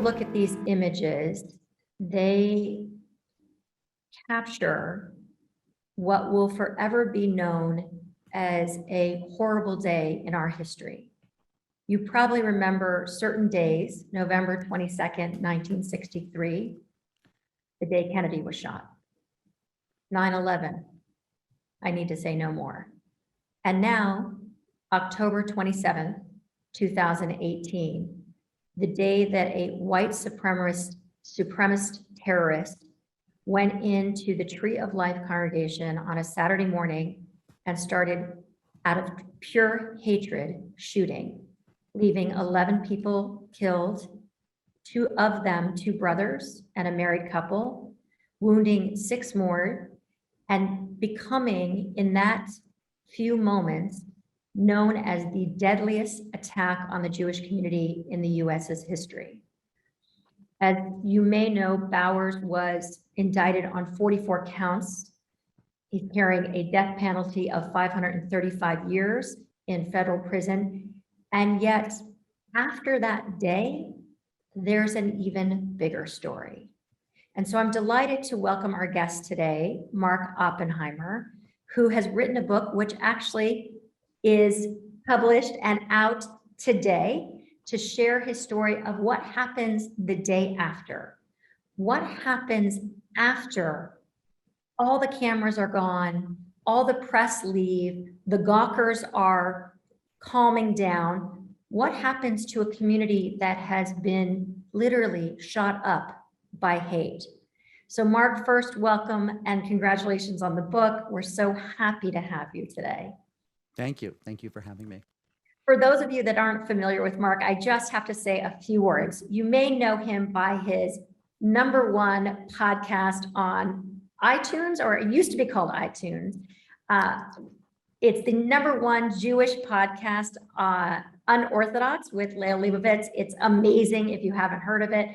look at these images, they capture what will forever be known as a horrible day in our history. You probably remember certain days, November 22nd, 1963, the day Kennedy was shot. 9/11, I need to say no more. And now, October 27th, 2018, the day that a white supremacist terrorist went into the Tree of Life congregation on a Saturday morning and started, out of pure hatred, shooting, leaving 11 people killed, two of them, two brothers and a married couple, wounding 6 more, and becoming, in that few moments, known as the deadliest attack on the Jewish community in the US's history. As you may know, Bowers was indicted on 44 counts. He's carrying a death penalty of 535 years in federal prison. And yet, after that day, there's an even bigger story. And so I'm delighted to welcome our guest today, Mark Oppenheimer, who has written a book which actually is published and out today, to share his story of what happens the day after. What happens after all the cameras are gone, all the press leave, the gawkers are calming down. What happens to a community that has been literally shot up by hate? So Mark, first, welcome and congratulations on the book. We're so happy to have you today. Thank you. Thank you for having me. For those of you that aren't familiar with Mark, I just have to say a few words. You may know him by his #1 podcast on iTunes, or it used to be called iTunes. It's the #1 Jewish podcast, Unorthodox, with Leah Leibovitz. It's amazing if you haven't heard of it.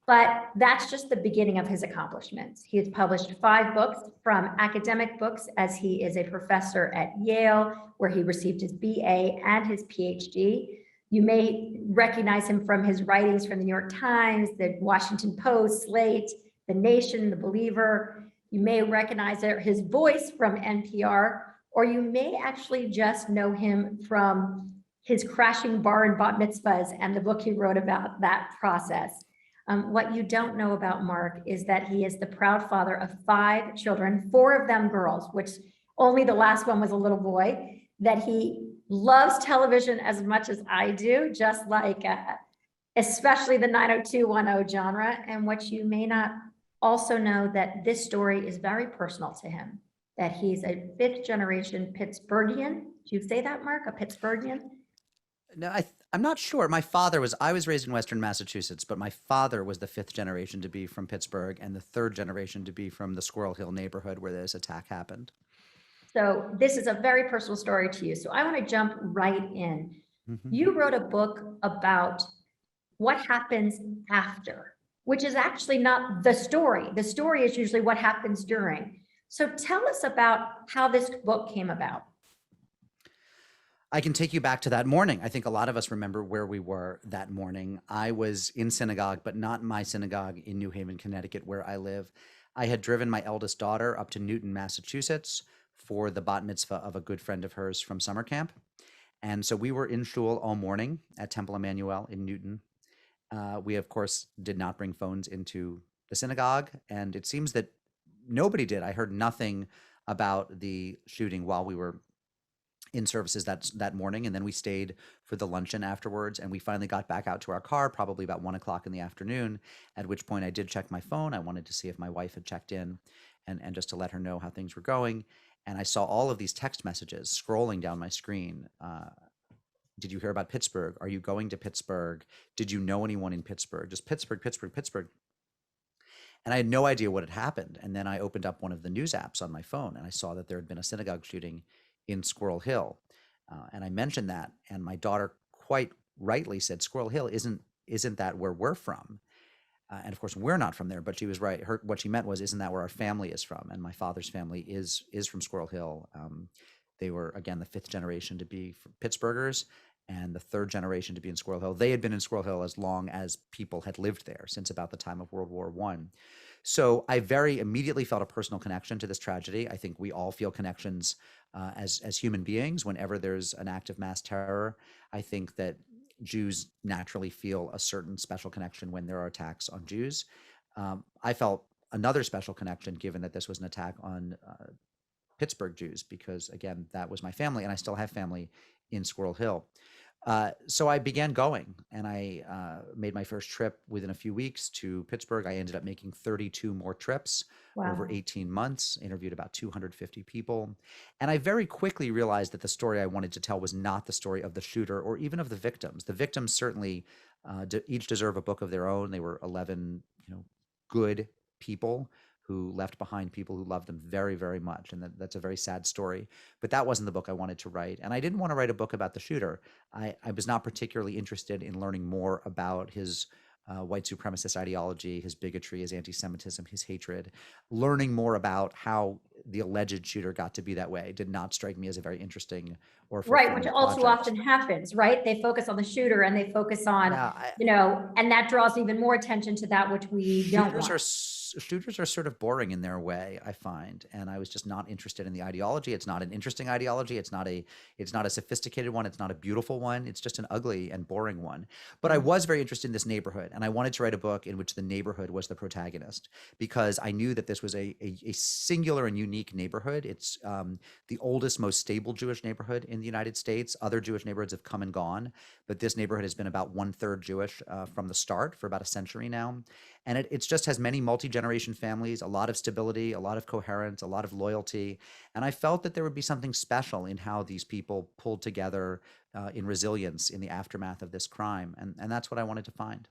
But that's just the beginning of his accomplishments. He has published 5 books, from academic books, as he is a professor at Yale, where he received his BA and his PhD. You may recognize him from his writings from the New York Times, the Washington Post, Slate, The Nation, The Believer. You may recognize his voice from NPR, or you may actually just know him from his crashing bar and bat mitzvahs and the book he wrote about that process. What you don't know about Mark is that he is the proud father of 5 children, 4 of them girls, which only the last one was a little boy, that he loves television as much as I do, just like, especially the 90210 genre. And what you may not also know, that this story is very personal to him, that he's a 5th generation Pittsburghian. Do you say that, Mark, a Pittsburghian? No, I'm not sure. I was raised in Western Massachusetts, but my father was the 5th generation to be from Pittsburgh and the 3rd generation to be from the Squirrel Hill neighborhood where this attack happened. So this is a very personal story to you. So I want to jump right in. Mm-hmm. You wrote a book about what happens after, which is actually not the story. The story is usually what happens during. So tell us about how this book came about. I can take you back to that morning. I think a lot of us remember where we were that morning. I was in synagogue, but not in my synagogue in New Haven, Connecticut, where I live. I had driven my eldest daughter up to Newton, Massachusetts for the bat mitzvah of a good friend of hers from summer camp. And so we were in shul all morning at Temple Emmanuel in Newton. We, of course, did not bring phones into the synagogue, and it seems that nobody did. I heard nothing about the shooting while we were in services that morning, and then we stayed for the luncheon afterwards, and we finally got back out to our car probably about 1 o'clock in the afternoon, at which point I did check my phone. I wanted to see if my wife had checked in and just to let her know how things were going. And I saw all of these text messages scrolling down my screen. Did you hear about Pittsburgh? Are you going to Pittsburgh? Did you know anyone in Pittsburgh? Just Pittsburgh, Pittsburgh, Pittsburgh. And I had no idea what had happened. And then I opened up one of the news apps on my phone, and I saw that there had been a synagogue shooting in Squirrel Hill. And I mentioned that, and my daughter quite rightly said, Squirrel Hill, isn't that where we're from? And of course, we're not from there, but she was right. What she meant was, isn't that where our family is from? And my father's family is from Squirrel Hill. They were, again, the 5th generation to be Pittsburghers. and the third generation to be in Squirrel Hill. They had been in Squirrel Hill as long as people had lived there, since about the time of World War I. So I very immediately felt a personal connection to this tragedy. I think we all feel connections as human beings whenever there's an act of mass terror. I think that Jews naturally feel a certain special connection when there are attacks on Jews. I felt another special connection given that this was an attack on Pittsburgh Jews, because again, that was my family, and I still have family in Squirrel Hill. So I began going, and I made my first trip within a few weeks to Pittsburgh. I ended up making 32 more trips over Wow. 18 months, interviewed about 250 people. And I very quickly realized that the story I wanted to tell was not the story of the shooter or even of the victims. The victims certainly each deserve a book of their own. They were 11, good people who left behind people who loved them very, very much. And that's a very sad story. But that wasn't the book I wanted to write. And I didn't want to write a book about the shooter. I was not particularly interested in learning more about his white supremacist ideology, his bigotry, his anti-Semitism, his hatred. Learning more about how the alleged shooter got to be that way did not strike me as a very interesting or Right, which fulfilling all too project. often happens, right? They focus on the shooter and they focus on, Yeah, and that draws even more attention to that which we don't shooters want. are shooters are sort of boring in their way, I find, and I was just not interested in the ideology. It's not an interesting ideology. It's not a sophisticated one. It's not a beautiful one. It's just an ugly and boring one. But I Mm. was very interested in this neighborhood, and I wanted to write a book in which the neighborhood was the protagonist, because I knew that this was a singular and unique neighborhood. It's the oldest, most stable Jewish neighborhood in the United States. Other Jewish neighborhoods have come and gone, but this neighborhood has been about one-third Jewish from the start for about a century now. And it's just has many multi-generation families, a lot of stability, a lot of coherence, a lot of loyalty. And I felt that there would be something special in how these people pulled together in resilience in the aftermath of this crime. And that's what I wanted to find.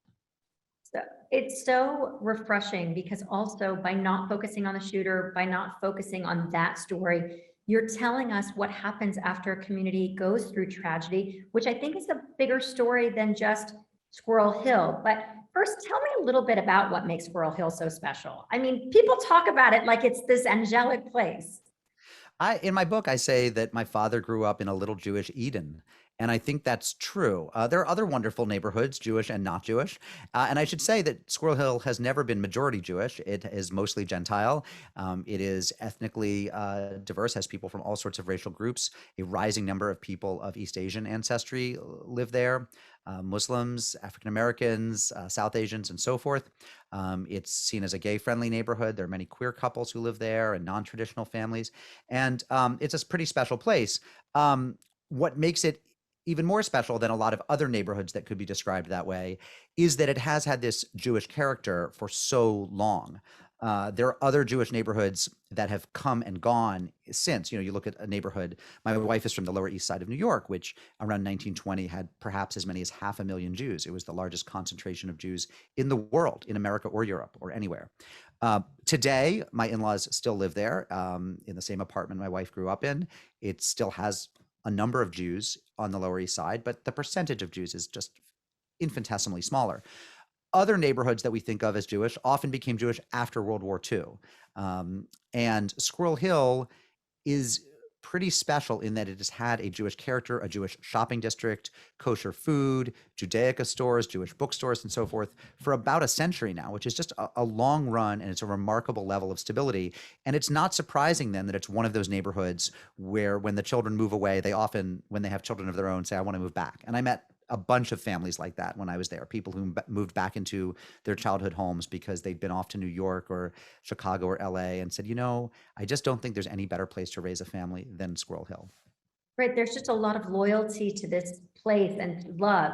So it's so refreshing because also by not focusing on the shooter, by not focusing on that story, you're telling us what happens after a community goes through tragedy, which I think is a bigger story than just Squirrel Hill. But first, tell me a little bit about what makes Squirrel Hill so special. I mean, people talk about it like it's this angelic place. In my book, I say that my father grew up in a little Jewish Eden. And I think that's true. There are other wonderful neighborhoods, Jewish and not Jewish. And I should say that Squirrel Hill has never been majority Jewish. It is mostly Gentile. It is ethnically diverse, has people from all sorts of racial groups. A rising number of people of East Asian ancestry live there. Muslims, African Americans, South Asians, and so forth. It's seen as a gay-friendly neighborhood. There are many queer couples who live there and non-traditional families. And it's a pretty special place. What makes it even more special than a lot of other neighborhoods that could be described that way is that it has had this Jewish character for so long. There are other Jewish neighborhoods that have come and gone since. You look at a neighborhood. My wife is from the Lower East Side of New York, which around 1920 had perhaps as many as 500,000 Jews. It was the largest concentration of Jews in the world, in America or Europe or anywhere. Today, my in-laws still live there in the same apartment my wife grew up in. It still has a number of Jews on the Lower East Side, but the percentage of Jews is just infinitesimally smaller. Other neighborhoods that we think of as Jewish often became Jewish after World War II. And Squirrel Hill is pretty special in that it has had a Jewish character, a Jewish shopping district, kosher food, Judaica stores, Jewish bookstores, and so forth for about a century now, which is just a long run, and it's a remarkable level of stability. And it's not surprising then that it's one of those neighborhoods where when the children move away, they often, when they have children of their own, say, I want to move back. And I met a bunch of families like that when I was there, people who moved back into their childhood homes because they'd been off to New York or Chicago or LA and said, I just don't think there's any better place to raise a family than Squirrel Hill. Right, there's just a lot of loyalty to this place and love.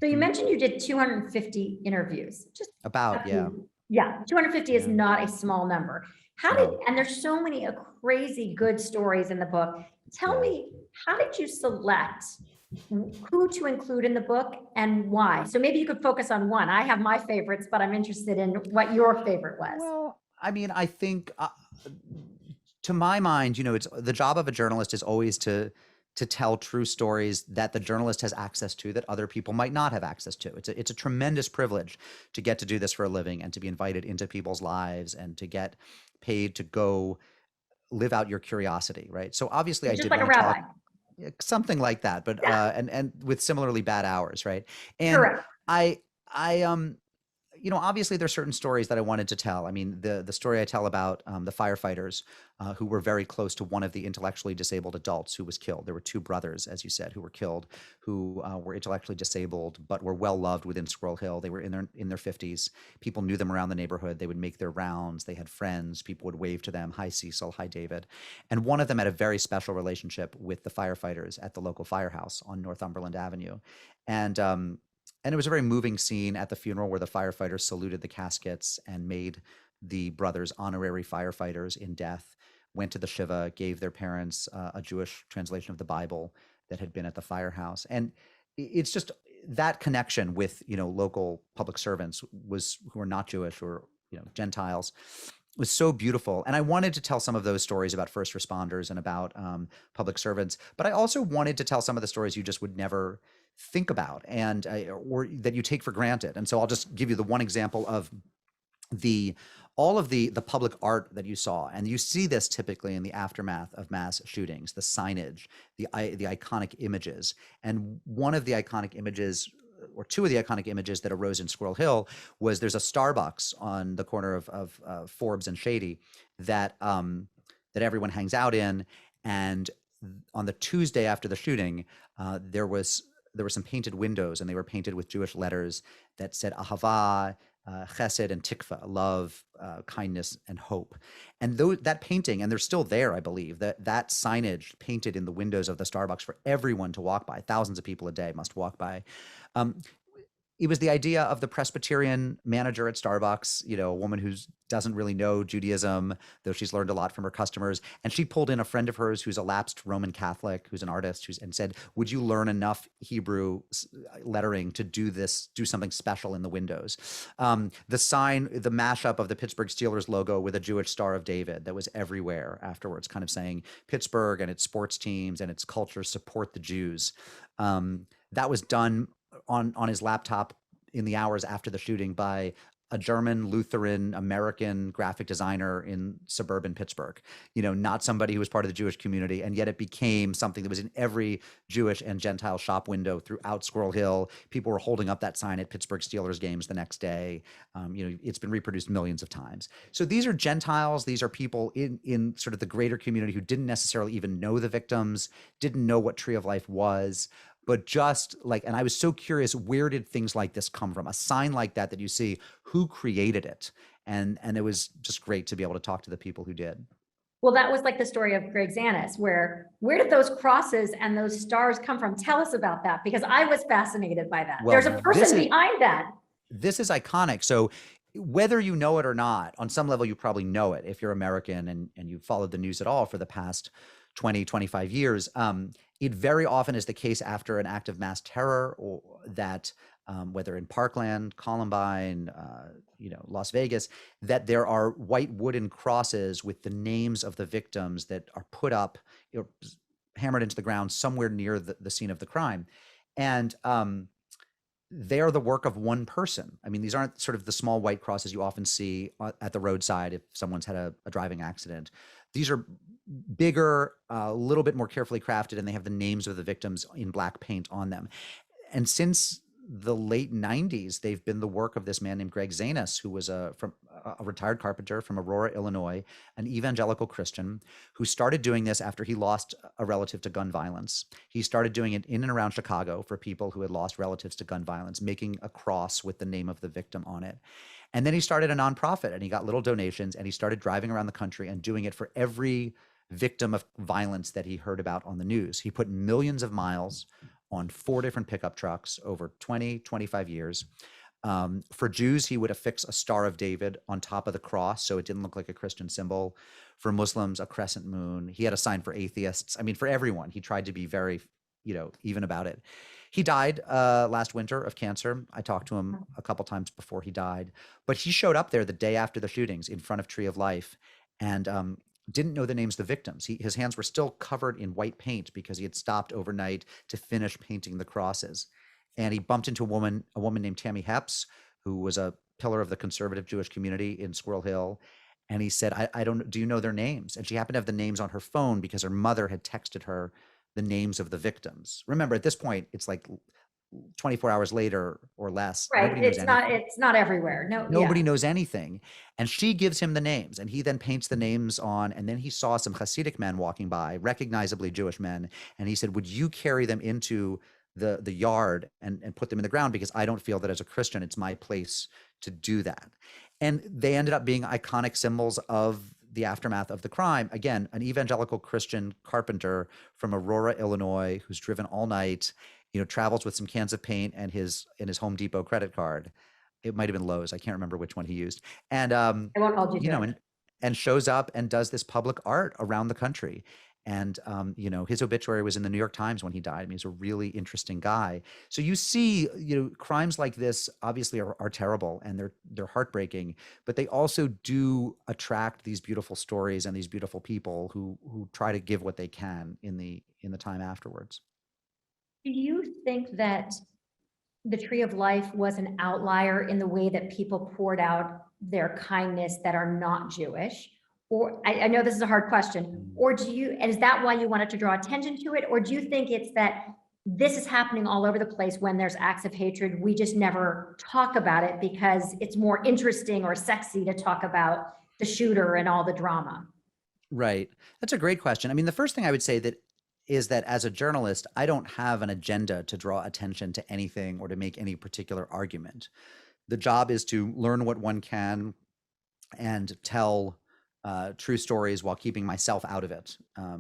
So you Mhm. mentioned you did 250 interviews. Just About, yeah. yeah, 250 is Yeah. not a small number. No. And there's so many crazy good stories in the book. Tell Yeah. me, how did you select who to include in the book and why? So maybe you could focus on one. I have my favorites, but I'm interested in what your favorite was. Well, I mean, I think to my mind, it's the job of a journalist is always to tell true stories that the journalist has access to that other people might not have access to. It's a tremendous privilege to get to do this for a living and to be invited into people's lives and to get paid to go live out your curiosity, right? So obviously I Just did like a want to talk. rabbi. something like that, but Yeah, and with similarly bad hours, right? And correct. I I obviously there's certain stories that I wanted to tell. I mean, the story I tell about the firefighters who were very close to one of the intellectually disabled adults who was killed. There were two brothers, as you said, who were killed, who were intellectually disabled but were well loved within Squirrel Hill. They were in their 50s. People knew them around the neighborhood. They would make their rounds. They had friends. People would wave to them, "Hi, Cecil. Hi, David." And one of them had a very special relationship with the firefighters at the local firehouse on Northumberland Avenue, and and it was a very moving scene at the funeral where the firefighters saluted the caskets and made the brothers honorary firefighters in death, went to the Shiva, gave their parents a Jewish translation of the Bible that had been at the firehouse. And it's just that connection with, local public servants was who are not Jewish or, Gentiles was so beautiful. And I wanted to tell some of those stories about first responders and about public servants, but I also wanted to tell some of the stories you just would never think about and or that you take for granted. And so I'll just give you the one example of the all of the public art that you saw, and you see this typically in the aftermath of mass shootings, the signage, the iconic images. And one of the iconic images, or two of the iconic images that arose in Squirrel Hill, was there's a Starbucks on the corner of Forbes and Shady that that everyone hangs out in. And on the Tuesday after the shooting, there were some painted windows, and they were painted with Jewish letters that said Ahava, Chesed, and Tikva, love, kindness, and hope. And that painting, and they're still there, I believe, that signage painted in the windows of the Starbucks for everyone to walk by. Thousands of people a day must walk by. Um, it was the idea of the Presbyterian manager at Starbucks, a woman who doesn't really know Judaism, though she's learned a lot from her customers. And she pulled in a friend of hers who's a lapsed Roman Catholic, who's an artist, and said, "Would you learn enough Hebrew lettering to do something special in the windows?" The sign, the mashup of the Pittsburgh Steelers logo with a Jewish Star of David that was everywhere afterwards, kind of saying Pittsburgh and its sports teams and its culture support the Jews. That was done on his laptop in the hours after the shooting by a German Lutheran American graphic designer in suburban Pittsburgh, not somebody who was part of the Jewish community. And yet it became something that was in every Jewish and Gentile shop window throughout Squirrel Hill. People were holding up that sign at Pittsburgh Steelers games the next day. It's been reproduced millions of times. So these are Gentiles. These are people in sort of the greater community who didn't necessarily even know the victims, didn't know what Tree of Life was, but just like, and I was so curious, where did things like this come from? A sign like that you see, who created it? And it was just great to be able to talk to the people who did. Well, that was like the story of Greg Zanis, where did those crosses and those stars come from? Tell us about that, because I was fascinated by that. Well, There's a person behind that. This is iconic. So whether you know it or not, on some level, you probably know it if you're American and you've followed the news at all for the past 20, 25 years. It very often is the case after an act of mass terror, or that whether in Parkland, Columbine, Las Vegas, that there are white wooden crosses with the names of the victims that are put up, hammered into the ground somewhere near the scene of the crime. And they are the work of one person. I mean, these aren't sort of the small white crosses you often see at the roadside if someone's had a driving accident. These are bigger, a little bit more carefully crafted, and they have the names of the victims in black paint on them. And since the late 90s, they've been the work of this man named Greg Zanis, who was a retired carpenter from Aurora, Illinois, an evangelical Christian who started doing this after he lost a relative to gun violence. He started doing it in and around Chicago for people who had lost relatives to gun violence, making a cross with the name of the victim on it. And then he started a nonprofit, and he got little donations, and he started driving around the country and doing it for every victim of violence that he heard about on the news. He put millions of miles on 4 different pickup trucks over 20, 25 years. For Jews, he would affix a Star of David on top of the cross so it didn't look like a Christian symbol. For Muslims, a crescent moon. He had a sign for atheists. I mean, for everyone. He tried to be very, even about it. He died last winter of cancer. I talked to him a couple times before he died, but he showed up there the day after the shootings in front of Tree of Life, and didn't know the names of the victims. His hands were still covered in white paint because he had stopped overnight to finish painting the crosses. And he bumped into a woman named Tammy Hepps, who was a pillar of the conservative Jewish community in Squirrel Hill. And he said, I don't, do you know their names? And she happened to have the names on her phone because her mother had texted her the names of the victims. Remember, at this point, it's like 24 hours later or less. Right. Nobody knows anything. It's not everywhere. No. Nobody Yeah. knows anything. And she gives him the names, and he then paints the names on. And then he saw some Hasidic men walking by, recognizably Jewish men. And he said, would you carry them into the yard and put them in the ground? Because I don't feel that as a Christian, it's my place to do that. And they ended up being iconic symbols of the aftermath of the crime. Again, an evangelical Christian carpenter from Aurora, Illinois, who's driven all night, travels with some cans of paint and his Home Depot credit card. It might have been Lowe's. I can't remember which one he used. And, I won't hold you you know, to it. and shows up and does this public art around the country. And, his obituary was in the New York Times when he died. I mean, he's a really interesting guy. So you see, crimes like this obviously are terrible and they're heartbreaking, but they also do attract these beautiful stories and these beautiful people who try to give what they can in the time afterwards. Do you think that the Tree of Life was an outlier in the way that people poured out their kindness that are not Jewish? Or I know this is a hard question, or and is that why you wanted to draw attention to it? Or do you think it's that this is happening all over the place when there's acts of hatred? We just never talk about it because it's more interesting or sexy to talk about the shooter and all the drama. Right. That's a great question. I mean, the first thing I would say is that as a journalist, I don't have an agenda to draw attention to anything or to make any particular argument. The job is to learn what one can and tell true stories while keeping myself out of it,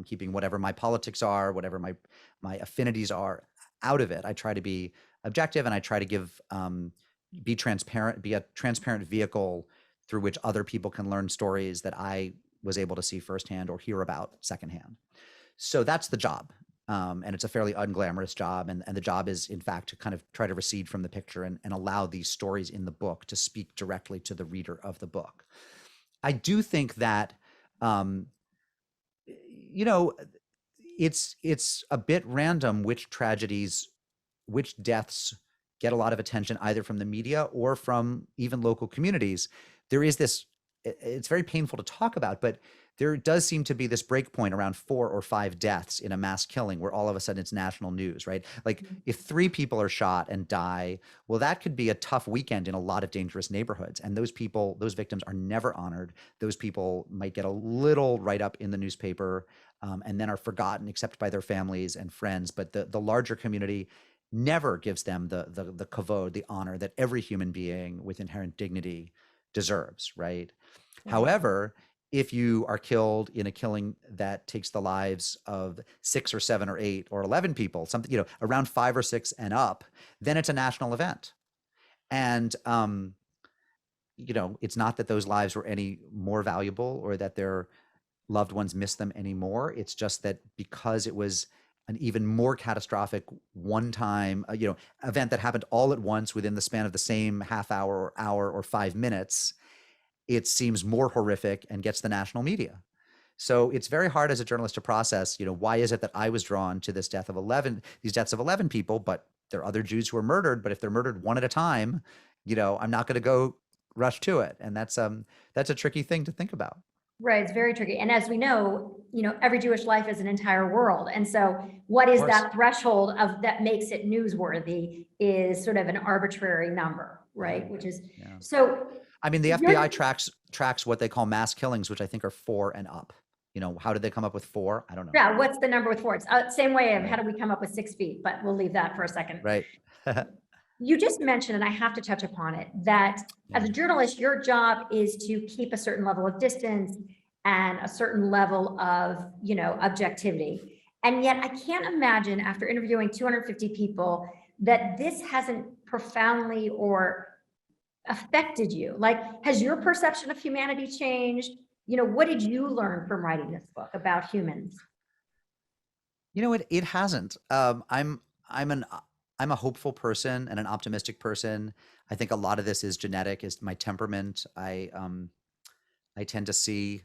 keeping whatever my politics are, whatever my affinities are out of it. I try to be objective and I try to be transparent, be a transparent vehicle through which other people can learn stories that I was able to see firsthand or hear about secondhand. So that's the job. And it's a fairly unglamorous job. And the job is, in fact, to kind of try to recede from the picture and allow these stories in the book to speak directly to the reader of the book. I do think that, it's a bit random which deaths get a lot of attention either from the media or from even local communities. There is this, it's very painful to talk about, but there does seem to be this break point around 4 or 5 deaths in a mass killing where all of a sudden it's national news, right? Like if 3 people are shot and die, well, that could be a tough weekend in a lot of dangerous neighborhoods. And those victims are never honored. Those people might get a little write-up in the newspaper and then are forgotten except by their families and friends. But the larger community never gives them the kavod, the honor that every human being with inherent dignity deserves, right? Yeah. However, if you are killed in a killing that takes the lives of 6 or 7 or 8 or 11 people, something, around 5 or 6 and up, then it's a national event. And, it's not that those lives were any more valuable or that their loved ones miss them anymore. It's just that because it was an even more catastrophic one-time, event that happened all at once within the span of the same half hour or 5 minutes, it seems more horrific and gets the national media. So it's very hard as a journalist to process, why is it that I was drawn to these deaths of 11 people, but there are other Jews who are murdered, but if they're murdered one at a time, I'm not going to go rush to it. And that's a tricky thing to think about. Right, it's very tricky. And as we know, every Jewish life is an entire world. And so what is that threshold of that makes it newsworthy is sort of an arbitrary number, right? Which is, so. I mean, the FBI tracks what they call mass killings, which I think are 4 and up. How did they come up with 4? I don't know. Yeah, what's the number with 4? It's same way of how do we come up with 6 feet, but we'll leave that for a second. Right. You just mentioned, and I have to touch upon it, that as a journalist, your job is to keep a certain level of distance and a certain level of, objectivity. And yet I can't imagine after interviewing 250 people that this hasn't profoundly or affected you. Like, has your perception of humanity changed? What did you learn from writing this book about humans? It hasn't. I'm a hopeful person and an optimistic person. I think a lot of this is genetic, is my temperament. I tend to see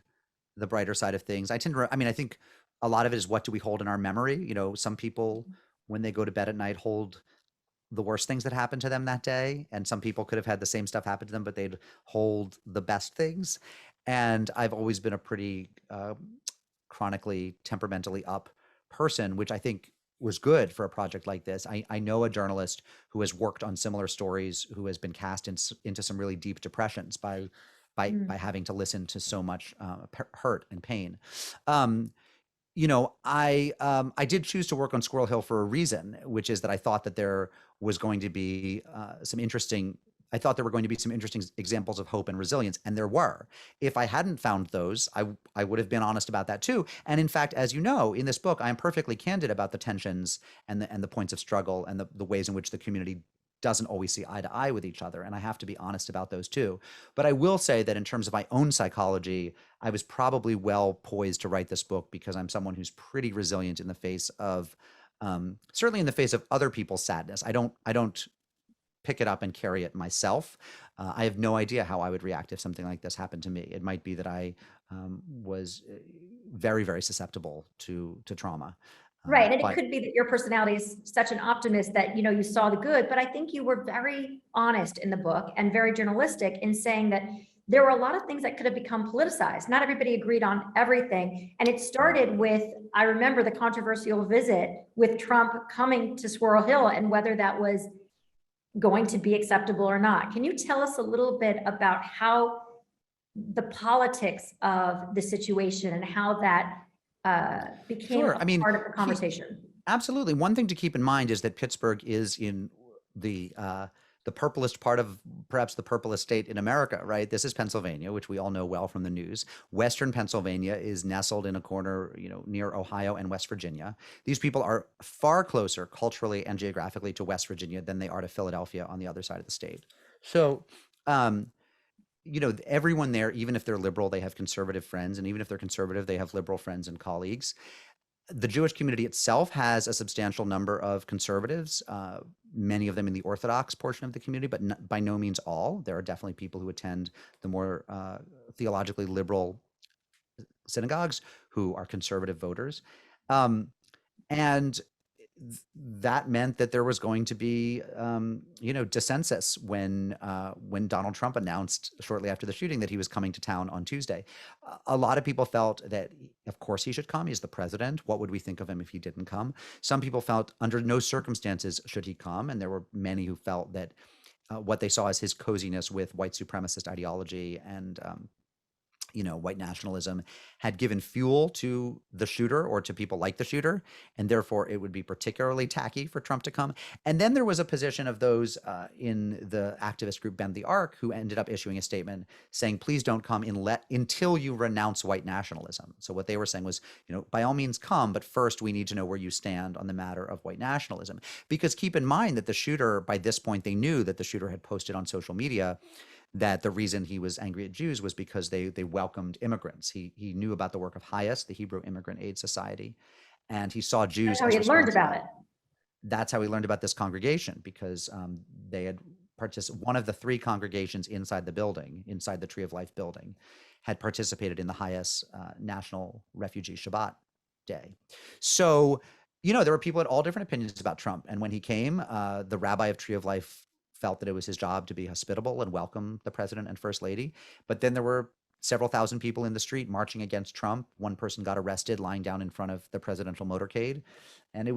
the brighter side of things. I think a lot of it is what do we hold in our memory? Some people, when they go to bed at night, hold the worst things that happened to them that day. And some people could have had the same stuff happen to them, but they'd hold the best things. And I've always been a pretty chronically temperamentally up person, which I think was good for a project like this. I know a journalist who has worked on similar stories, who has been cast into some really deep depressions by having to listen to so much hurt and pain. Um, I did choose to work on Squirrel Hill for a reason, which is that I thought that there was going to be some interesting. I thought there were going to be some interesting examples of hope and resilience, and there were. If I hadn't found those, I would have been honest about that too. And in fact, as you know, in this book, I am perfectly candid about the tensions and the points of struggle and the ways in which the community doesn't always see eye to eye with each other. And I have to be honest about those too. But I will say that in terms of my own psychology, I was probably well poised to write this book because I'm someone who's pretty resilient in the face of, certainly in the face of other people's sadness. I don't pick it up and carry it myself. I have no idea how I would react if something like this happened to me. It might be that I was very, very susceptible to trauma. Right. And it But could be that your personality is such an optimist that, you saw the good, but I think you were very honest in the book and very journalistic in saying that there were a lot of things that could have become politicized. Not everybody agreed on everything. And it started with, I remember the controversial visit with Trump coming to Squirrel Hill and whether that was going to be acceptable or not. Can you tell us a little bit about how the politics of the situation and how that became sure, a I mean, part of the conversation? absolutely. One thing to keep in mind is that Pittsburgh is in the purplest part of perhaps the purplest state in America, right? This is Pennsylvania, which we all know well from the news. Western Pennsylvania is nestled in a corner, near Ohio and West Virginia. These people are far closer culturally and geographically to West Virginia than they are to Philadelphia on the other side of the state. So, um, everyone there, even if they're liberal, they have conservative friends, and even if they're conservative, they have liberal friends and colleagues. The Jewish community itself has a substantial number of conservatives, many of them in the Orthodox portion of the community, but by no means all. There are definitely people who attend the more theologically liberal synagogues who are conservative voters. Um, and that meant that there was going to be, dissensus when Donald Trump announced shortly after the shooting that he was coming to town on Tuesday. A lot of people felt that, of course, he should come. He's the president. What would we think of him if he didn't come? Some people felt under no circumstances should he come, and there were many who felt that what they saw as his coziness with white supremacist ideology and white nationalism had given fuel to the shooter or to people like the shooter, and therefore it would be particularly tacky for Trump to come. And then there was a position of those in the activist group Bend the Arc who ended up issuing a statement saying, please don't come until you renounce white nationalism. So what they were saying was, by all means come, but first we need to know where you stand on the matter of white nationalism. Because keep in mind that the shooter, by this point, they knew that the shooter had posted on social media that the reason he was angry at Jews was because they welcomed immigrants. He knew about the work of HIAS, the Hebrew Immigrant Aid Society, and he saw Jews That's how as he learned about it. That's how he learned about this congregation, because they had one of the three congregations inside the building, inside the Tree of Life building, had participated in the HIAS National Refugee Shabbat Day. So, there were people with all different opinions about Trump. And when he came, the rabbi of Tree of Life felt that it was his job to be hospitable and welcome the president and first lady. But then there were several thousand people in the street marching against Trump. One person got arrested lying down in front of the presidential motorcade. And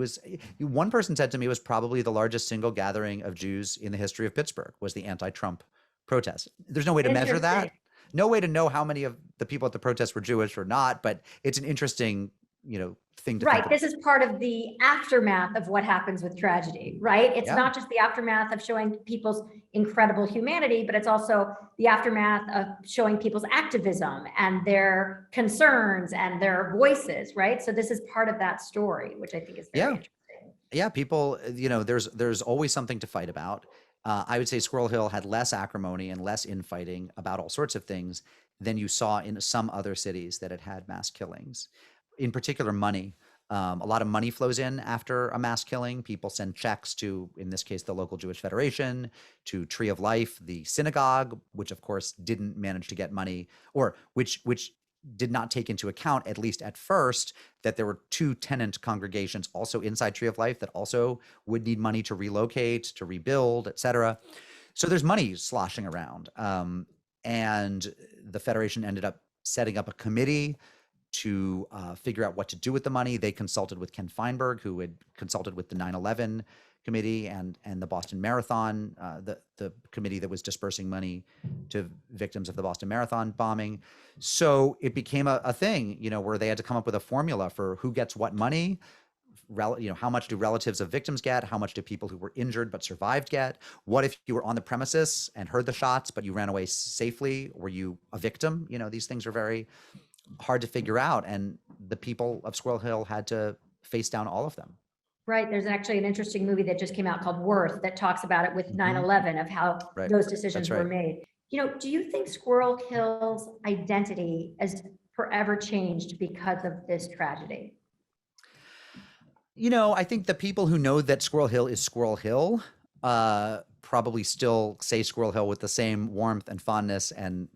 one person said to me, it was probably the largest single gathering of Jews in the history of Pittsburgh, was the anti-Trump protest. There's no way to measure that. No way to know how many of the people at the protest were Jewish or not, but it's an interesting thing to think about. This is part of the aftermath of what happens with tragedy, right? It's not just the aftermath of showing people's incredible humanity, but it's also the aftermath of showing people's activism and their concerns and their voices, right? So this is part of that story, which I think is very interesting. Yeah, people, there's always something to fight about. I would say Squirrel Hill had less acrimony and less infighting about all sorts of things than you saw in some other cities that had mass killings. In particular, money. A lot of money flows in after a mass killing. People send checks to, in this case, the local Jewish Federation, to Tree of Life, the synagogue, which of course didn't manage to get money, or which did not take into account, at least at first, that there were two tenant congregations also inside Tree of Life that also would need money to relocate, to rebuild, et cetera. So there's money sloshing around. And the Federation ended up setting up a committee to figure out what to do with the money. They consulted with Ken Feinberg, who had consulted with the 9/11 committee and the Boston Marathon, the committee that was dispersing money to victims of the Boston Marathon bombing. So it became a thing, where they had to come up with a formula for who gets what money. How much do relatives of victims get? How much do people who were injured but survived get? What if you were on the premises and heard the shots, but you ran away safely? Were you a victim? These things are very hard to figure out. And the people of Squirrel Hill had to face down all of them. Right. There's actually an interesting movie that just came out called Worth that talks about it with 9/11 of how those decisions were made. Do you think Squirrel Hill's identity has forever changed because of this tragedy? I think the people who know that Squirrel Hill is Squirrel Hill probably still say Squirrel Hill with the same warmth and fondness and,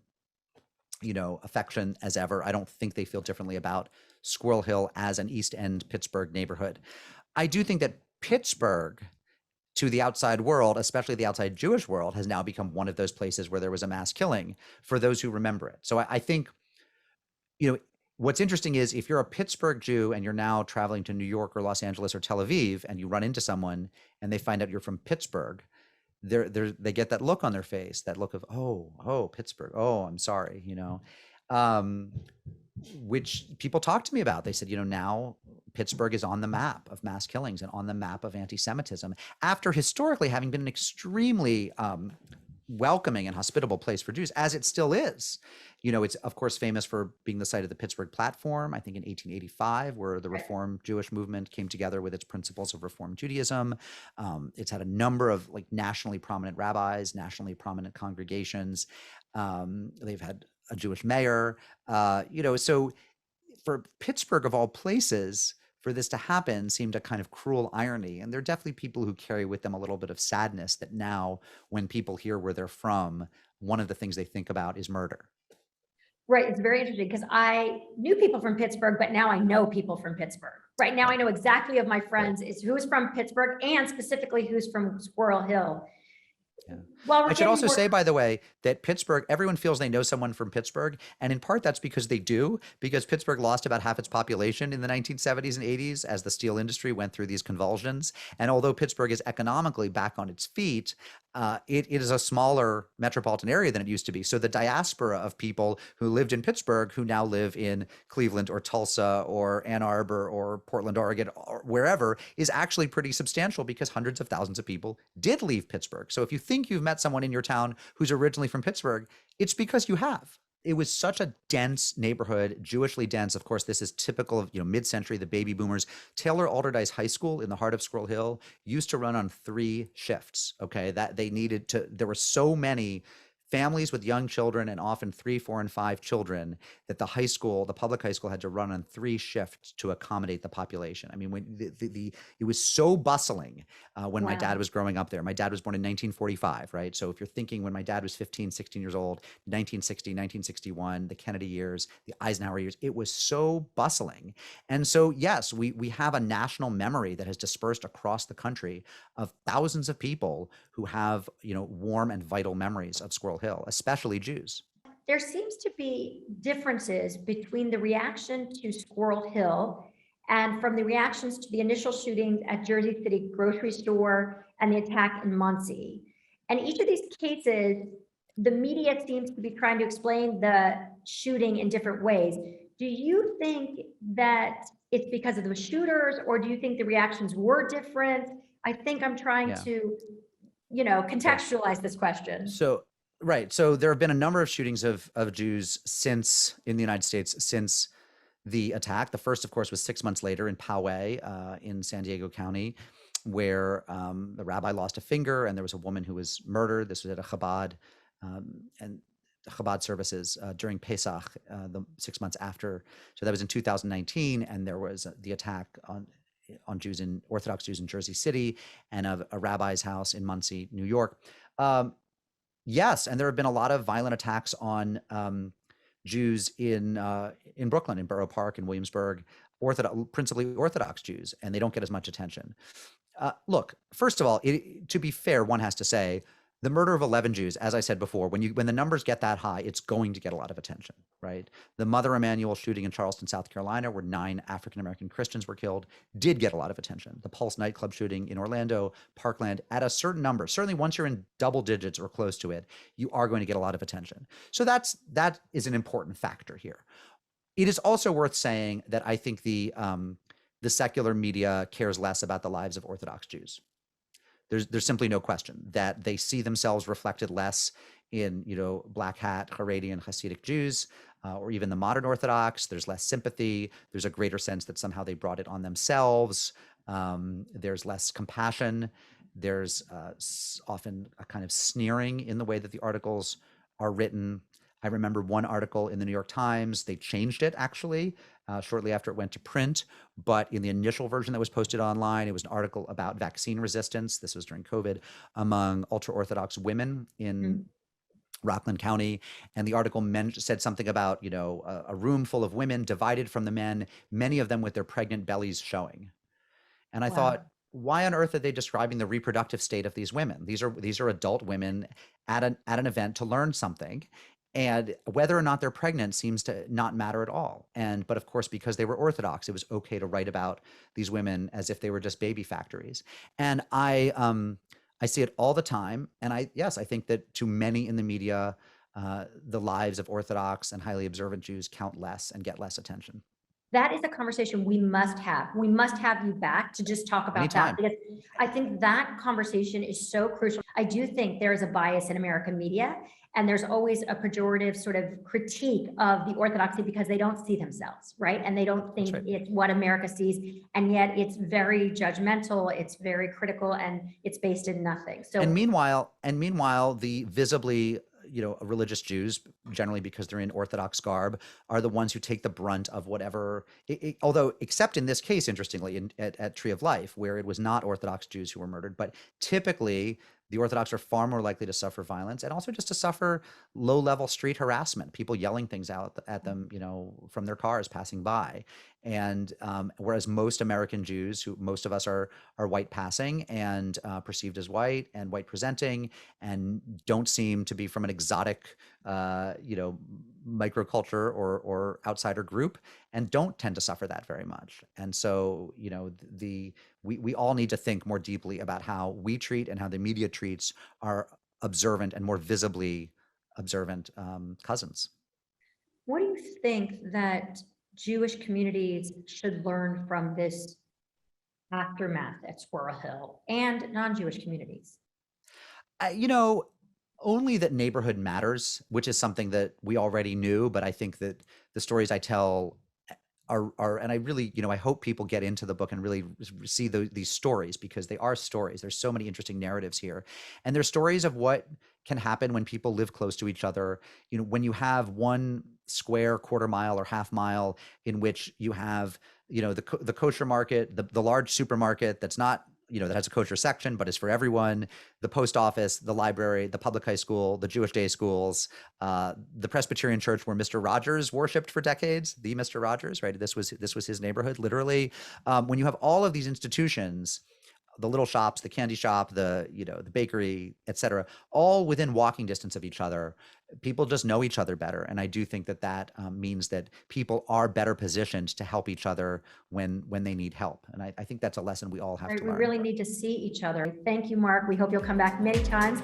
affection as ever. I don't think they feel differently about Squirrel Hill as an East End Pittsburgh neighborhood. I do think that Pittsburgh, to the outside world, especially the outside Jewish world, has now become one of those places where there was a mass killing for those who remember it. So I think, what's interesting is if you're a Pittsburgh Jew and you're now traveling to New York or Los Angeles or Tel Aviv and you run into someone and they find out you're from Pittsburgh, they get that look on their face, that look of, oh, Pittsburgh. Oh, I'm sorry, which people talk to me about. They said, now Pittsburgh is on the map of mass killings and on the map of anti-Semitism after historically having been an extremely welcoming and hospitable place for Jews, as it still is. It's of course famous for being the site of the Pittsburgh Platform, I think in 1885, where the Reform Jewish movement came together with its principles of Reform Judaism. It's had a number of nationally prominent rabbis, nationally prominent congregations. They've had a Jewish mayor, so for Pittsburgh of all places, for this to happen seemed a kind of cruel irony. And there are definitely people who carry with them a little bit of sadness that now when people hear where they're from, one of the things they think about is murder. Right. It's very interesting because I knew people from Pittsburgh, but now I know people from Pittsburgh. Right now I know exactly of my friends is who's from Pittsburgh and specifically who's from Squirrel Hill. Yeah. Well, I should also say, by the way, that Pittsburgh, everyone feels they know someone from Pittsburgh. And in part, that's because they do, because Pittsburgh lost about half its population in the 1970s and 80s as the steel industry went through these convulsions. And although Pittsburgh is economically back on its feet, it is a smaller metropolitan area than it used to be. So the diaspora of people who lived in Pittsburgh who now live in Cleveland or Tulsa or Ann Arbor or Portland, Oregon, or wherever is actually pretty substantial because hundreds of thousands of people did leave Pittsburgh. So if you think you've met someone in your town who's originally from Pittsburgh, it's because you have. It was such a dense neighborhood, Jewishly dense. Of course, this is typical of mid-century, the baby boomers. Taylor Alderdice High School in the heart of Squirrel Hill used to run on 3 shifts. Okay, that they needed to. There were so many families with young children and often 3, 4, and 5 children that the public high school had to run on 3 shifts to accommodate the population. I mean, when it was so bustling when my dad was growing up there. My dad was born in 1945, right? So if you're thinking when my dad was 15, 16 years old, 1960, 1961, the Kennedy years, the Eisenhower years, it was so bustling. And so, yes, we have a national memory that has dispersed across the country of thousands of people who have, warm and vital memories of Squirrel Hill, especially Jews. There seems to be differences between the reaction to Squirrel Hill and from the reactions to the initial shootings at Jersey City grocery store and the attack in Muncie. And each of these cases, the media seems to be trying to explain the shooting in different ways. Do you think that it's because of the shooters, or do you think the reactions were different? I think I'm trying to, contextualize this question. Right. So there have been a number of shootings of Jews in the United States since the attack. The first, of course, was 6 months later in Poway in San Diego County, where the rabbi lost a finger and there was a woman who was murdered. This was at a Chabad and Chabad services during Pesach, the 6 months after. So that was in 2019. And there was the attack on Orthodox Jews in Jersey City and a rabbi's house in Muncie, New York. Yes, and there have been a lot of violent attacks on Jews in Brooklyn, in Borough Park, in Williamsburg, principally Orthodox Jews, and they don't get as much attention. Look, first of all, to be fair, one has to say the murder of 11 Jews, as I said before, when the numbers get that high, it's going to get a lot of attention, right? The Mother Emanuel shooting in Charleston, South Carolina, where 9 African-American Christians were killed, did get a lot of attention. The Pulse nightclub shooting in Orlando, Parkland, at a certain number, certainly once you're in double digits or close to it, you are going to get a lot of attention. So that is an important factor here. It is also worth saying that I think the secular media cares less about the lives of Orthodox Jews. There's simply no question that they see themselves reflected less in, black hat Haredi and Hasidic Jews, or even the modern Orthodox. There's less sympathy. There's a greater sense that somehow they brought it on themselves. There's less compassion. There's often a kind of sneering in the way that the articles are written. I remember one article in the New York Times, they changed it actually shortly after it went to print, but in the initial version that was posted online, it was an article about vaccine resistance. This was during COVID among ultra-Orthodox women in Rockland County. And the article said something about, a room full of women divided from the men, many of them with their pregnant bellies showing. And I thought, why on earth are they describing the reproductive state of these women? These are adult women at an event to learn something. And whether or not they're pregnant seems to not matter at all. But of course, because they were Orthodox, it was okay to write about these women as if they were just baby factories. And I see it all the time. And I think that to many in the media, the lives of Orthodox and highly observant Jews count less and get less attention. That is a conversation we must have. We must have you back to just talk about Anytime. that, because I think that conversation is so crucial. I do think there is a bias in American media, and there's always a pejorative sort of critique of the Orthodoxy because they don't see themselves, right? And they don't think it's what America sees. And yet it's very judgmental, it's very critical, and it's based in nothing. So, and meanwhile, the visibly religious Jews, generally because they're in Orthodox garb, are the ones who take the brunt of whatever, although except in this case, interestingly, at Tree of Life, where it was not Orthodox Jews who were murdered, but typically the Orthodox are far more likely to suffer violence and also just to suffer low-level street harassment, people yelling things out at them, from their cars passing by. And whereas most American Jews, who most of us are white passing and perceived as white and white presenting, and don't seem to be from an exotic, microculture or outsider group, and don't tend to suffer that very much. And so, we all need to think more deeply about how we treat and how the media treats our observant and more visibly observant cousins. what do you think that Jewish communities should learn from this aftermath at Squirrel Hill and non-Jewish communities? Only that neighborhood matters, which is something that we already knew, but I think that the stories I tell are and I really, I hope people get into the book and really see these stories, because they are stories. There's so many interesting narratives here. And they're stories of what can happen when people live close to each other. When you have one square quarter mile or half mile in which you have, the kosher market, the large supermarket that's not, that has a kosher section, but is for everyone, the post office, the library, the public high school, the Jewish day schools, the Presbyterian church where Mr. Rogers worshiped for decades, the Mr. Rogers, right? This was his neighborhood, literally. When you have all of these institutions, the little shops, the candy shop, the bakery, et cetera, all within walking distance of each other, people just know each other better. And I do think that means that people are better positioned to help each other when they need help. And I think that's a lesson we all have to learn. We really need to see each other. Thank you, Mark. We hope you'll come back many times.